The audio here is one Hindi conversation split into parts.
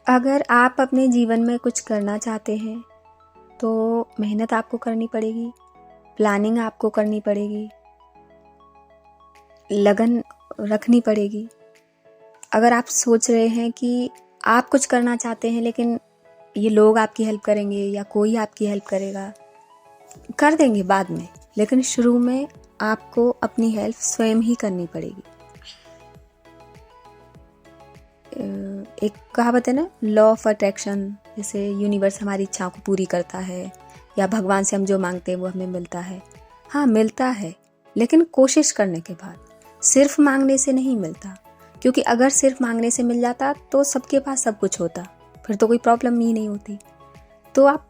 अगर आप अपने जीवन में कुछ करना चाहते हैं तो मेहनत आपको करनी पड़ेगी, प्लानिंग आपको करनी पड़ेगी, लगन रखनी पड़ेगी। अगर आप सोच रहे हैं कि आप कुछ करना चाहते हैं लेकिन ये लोग आपकी हेल्प करेंगे या कोई आपकी हेल्प करेगा, कर देंगे बाद में, लेकिन शुरू में आपको अपनी हेल्प स्वयं ही करनी पड़ेगी। एक कहावत है ना, लॉ ऑफ अट्रैक्शन, जैसे यूनिवर्स हमारी इच्छाओं को पूरी करता है या भगवान से हम जो मांगते हैं वो हमें मिलता है। हाँ, मिलता है, लेकिन कोशिश करने के बाद। सिर्फ मांगने से नहीं मिलता, क्योंकि अगर सिर्फ मांगने से मिल जाता तो सबके पास सब कुछ होता, फिर तो कोई प्रॉब्लम ही नहीं होती। तो आप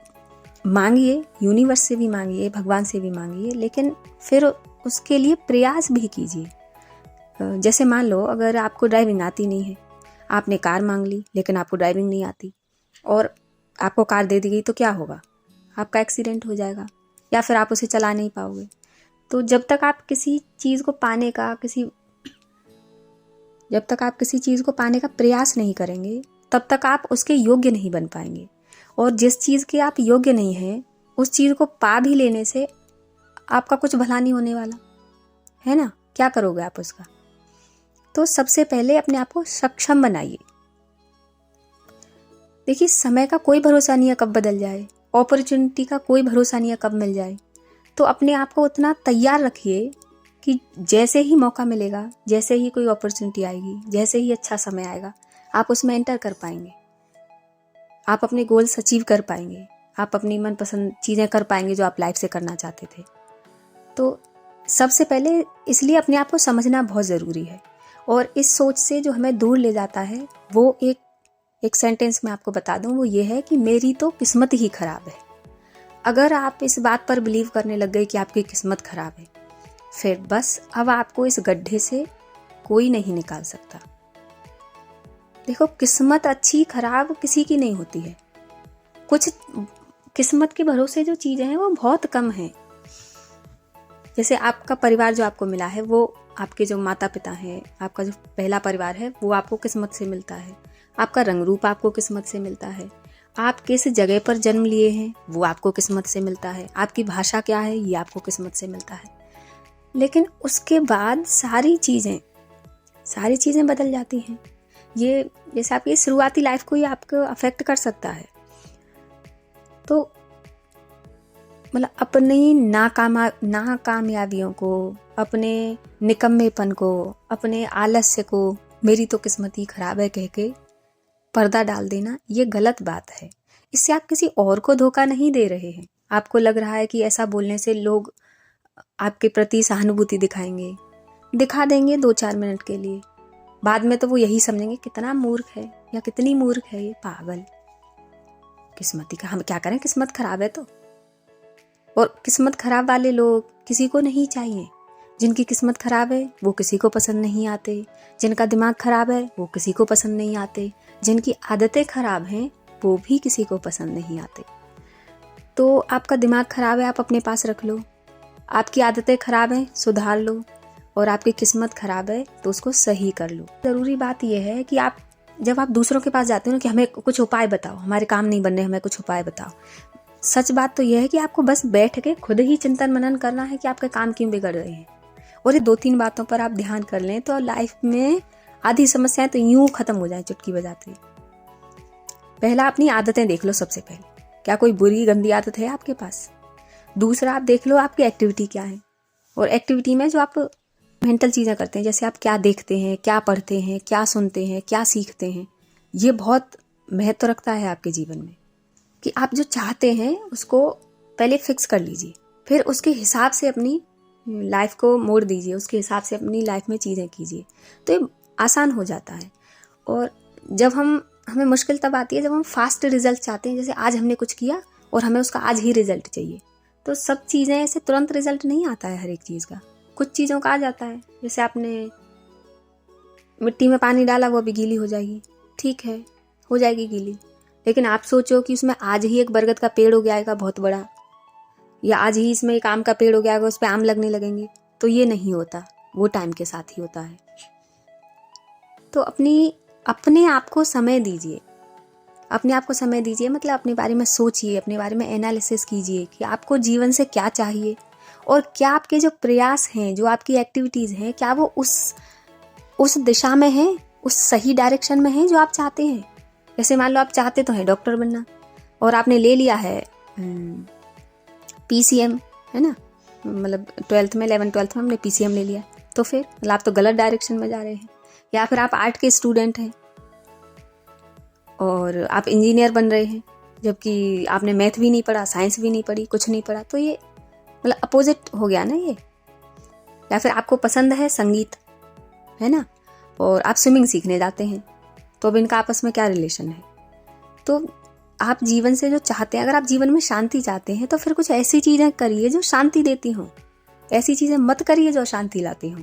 मांगिए, यूनिवर्स से भी मांगिए, भगवान से भी मांगिए, लेकिन फिर उसके लिए प्रयास भी कीजिए। जैसे मान लो अगर आपको ड्राइविंग आती नहीं है, आपने कार मांग ली लेकिन आपको ड्राइविंग नहीं आती और आपको कार दे दी गई, तो क्या होगा? आपका एक्सीडेंट हो जाएगा या फिर आप उसे चला नहीं पाओगे। तो जब तक आप किसी चीज़ को पाने का प्रयास नहीं करेंगे, तब तक आप उसके योग्य नहीं बन पाएंगे। और जिस चीज़ के आप योग्य नहीं हैं, उस चीज़ को पा भी लेने से आपका कुछ भला नहीं होने वाला है ना। क्या करोगे आप उसका? तो सबसे पहले अपने आप को सक्षम बनाइए। देखिए, समय का कोई भरोसा नहीं है कब बदल जाए, अपॉर्चुनिटी का कोई भरोसा नहीं है कब मिल जाए। तो अपने आप को उतना तैयार रखिए कि जैसे ही मौका मिलेगा, जैसे ही कोई अपॉर्चुनिटी आएगी, जैसे ही अच्छा समय आएगा, आप उसमें एंटर कर पाएंगे, आप अपने गोल्स अचीव कर पाएंगे, आप अपनी मनपसंद चीज़ें कर पाएंगे जो आप लाइफ से करना चाहते थे। तो सबसे पहले इसलिए अपने आप को समझना बहुत ज़रूरी है। और इस सोच से जो हमें दूर ले जाता है, वो एक सेंटेंस में आपको बता दूं, वो ये है कि मेरी तो किस्मत ही खराब है। अगर आप इस बात पर बिलीव करने लग गए कि आपकी किस्मत खराब है, फिर बस अब आपको इस गड्ढे से कोई नहीं निकाल सकता। देखो, किस्मत अच्छी खराब किसी की नहीं होती है। कुछ किस्मत के भरोसे जो चीज़ें हैं वो बहुत कम हैं। जैसे आपका परिवार जो आपको मिला है, वो आपके जो माता पिता हैं, आपका जो पहला परिवार है, वो आपको किस्मत से मिलता है। आपका रंग रूप आपको किस्मत से मिलता है। आप किस जगह पर जन्म लिए हैं वो आपको किस्मत से मिलता है। आपकी भाषा क्या है ये आपको किस्मत से मिलता है। लेकिन उसके बाद सारी चीज़ें बदल जाती हैं। ये जैसे आपकी शुरुआती लाइफ को ही आपको अफेक्ट कर सकता है। तो मतलब अपनी नाकामयाबियों को, अपने निकम्मेपन को, अपने आलस्य को मेरी तो किस्मत ही खराब है कह के पर्दा डाल देना, ये गलत बात है। इससे आप किसी और को धोखा नहीं दे रहे हैं। आपको लग रहा है कि ऐसा बोलने से लोग आपके प्रति सहानुभूति दिखा देंगे 2-4 मिनट के लिए। बाद में तो वो यही समझेंगे कितना मूर्ख है या कितनी मूर्ख है ये पागल। किस्मती का हम क्या करें, किस्मत खराब है तो। और किस्मत खराब वाले लोग किसी को नहीं चाहिए। जिनकी किस्मत खराब है वो किसी को पसंद नहीं आते। जिनका दिमाग खराब है वो किसी को पसंद नहीं आते। जिनकी आदतें खराब हैं वो भी किसी को पसंद नहीं आते। तो आपका दिमाग खराब है, आप अपने पास रख लो। आपकी आदतें खराब हैं, सुधार लो। और आपकी किस्मत खराब है तो उसको सही कर लो। ज़रूरी बात यह है कि जब आप दूसरों के पास जाते हो ना कि हमें कुछ उपाय बताओ, हमारे काम नहीं बन रहे, हमें कुछ उपाय बताओ। सच बात तो यह है कि आपको बस बैठ के खुद ही चिंतन मनन करना है कि आपके काम क्यों बिगड़ रहे हैं। और ये 2-3 बातों पर आप ध्यान कर लें तो लाइफ में आधी समस्याएं तो यूं खत्म हो जाए चुटकी बजाते। पहला, अपनी आदतें देख लो सबसे पहले। क्या कोई बुरी गंदी आदत है आपके पास? दूसरा, आप देख लो आपकी एक्टिविटी क्या है। और एक्टिविटी में जो आप मेंटल चीज़ें करते हैं, जैसे आप क्या देखते हैं, क्या पढ़ते हैं, क्या सुनते हैं, क्या सीखते हैं, ये बहुत महत्व रखता है आपके जीवन में। कि आप जो चाहते हैं उसको पहले फिक्स कर लीजिए, फिर उसके हिसाब से अपनी लाइफ को मोड़ दीजिए, उसके हिसाब से अपनी लाइफ में चीज़ें कीजिए, तो ये आसान हो जाता है। और जब हमें मुश्किल तब आती है जब हम फास्ट रिजल्ट चाहते हैं। जैसे आज हमने कुछ किया और हमें उसका आज ही रिजल्ट चाहिए। तो सब चीज़ें ऐसे तुरंत रिजल्ट नहीं आता है हर एक चीज़ का। कुछ चीज़ों का आ जाता है। जैसे आपने मिट्टी में पानी डाला, वो अभी गीली हो जाएगी, ठीक है, हो जाएगी गीली। लेकिन आप सोचो कि उसमें आज ही एक बरगद का पेड़ हो गया बहुत बड़ा, या आज ही इसमें एक आम का पेड़ हो गया, उस पर आम लगने लगेंगे, तो ये नहीं होता। वो टाइम के साथ ही होता है। तो अपने आप को समय दीजिए। अपने आप को समय दीजिए, मतलब अपने बारे में सोचिए, अपने बारे में एनालिसिस कीजिए कि आपको जीवन से क्या चाहिए और क्या आपके जो प्रयास हैं, जो आपकी एक्टिविटीज़ हैं, क्या वो उस दिशा में हैं, उस सही डायरेक्शन में हैं जो आप चाहते हैं। जैसे मान लो आप चाहते तो हैं डॉक्टर बनना और आपने ले लिया है PCM, है ना, मतलब 11th में 12th में हमने PCM ले लिया, तो फिर मतलब आप तो गलत डायरेक्शन में जा रहे हैं। या फिर आप आर्ट के स्टूडेंट हैं और आप इंजीनियर बन रहे हैं, जबकि आपने मैथ भी नहीं पढ़ा, साइंस भी नहीं पढ़ी, कुछ नहीं पढ़ा, तो ये मतलब अपोजिट हो गया ना ये। या फिर आपको पसंद है संगीत, है ना, और आप स्विमिंग सीखने जाते हैं, तो अब इनका आपस में क्या रिलेशन है। तो आप जीवन से जो चाहते हैं, अगर आप जीवन में शांति चाहते हैं तो फिर कुछ ऐसी चीज़ें करिए जो शांति देती हों, ऐसी चीज़ें मत करिए जो शांति लाती हों।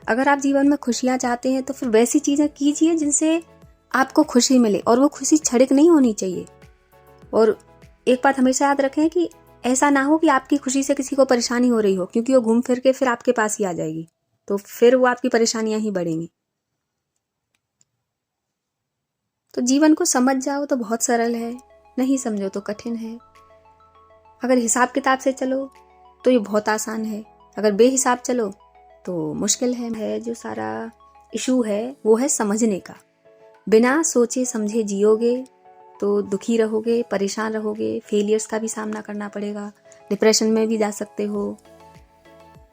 अगर आप जीवन में खुशियाँ चाहते हैं तो फिर वैसी चीज़ें कीजिए जिनसे आपको खुशी मिले, और वो खुशी क्षणिक नहीं होनी चाहिए। और एक बात हमेशा याद रखें कि ऐसा ना हो कि आपकी खुशी से किसी को परेशानी हो रही हो, क्योंकि वो घूम फिर के फिर आपके पास ही आ जाएगी, तो फिर वो आपकी परेशानियां ही बढ़ेंगी। तो जीवन को समझ जाओ तो बहुत सरल है, नहीं समझो तो कठिन है। अगर हिसाब किताब से चलो तो ये बहुत आसान है, अगर बेहिसाब चलो तो मुश्किल है। जो सारा इशू है वो है समझने का। बिना सोचे समझे जियोगे तो दुखी रहोगे, परेशान रहोगे, फेलियर्स का भी सामना करना पड़ेगा, डिप्रेशन में भी जा सकते हो।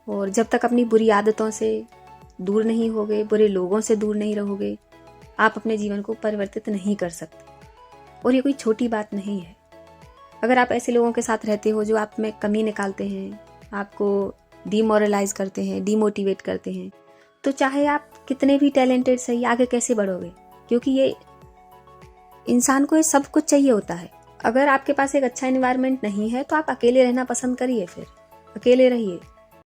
और जब तक अपनी बुरी आदतों से दूर नहीं होगे, बुरे लोगों से दूर नहीं रहोगे, आप अपने जीवन को परिवर्तित नहीं कर सकते। और ये कोई छोटी बात नहीं है। अगर आप ऐसे लोगों के साथ रहते हो जो आप में कमी निकालते हैं, आपको डीमोरलाइज करते हैं, डीमोटिवेट करते हैं, तो चाहे आप कितने भी टैलेंटेड सही, आगे कैसे बढ़ोगे? क्योंकि ये इंसान को ये सब कुछ चाहिए होता है। अगर आपके पास एक अच्छा एनवायरनमेंट नहीं है तो आप अकेले रहना पसंद करिए, फिर अकेले रहिए।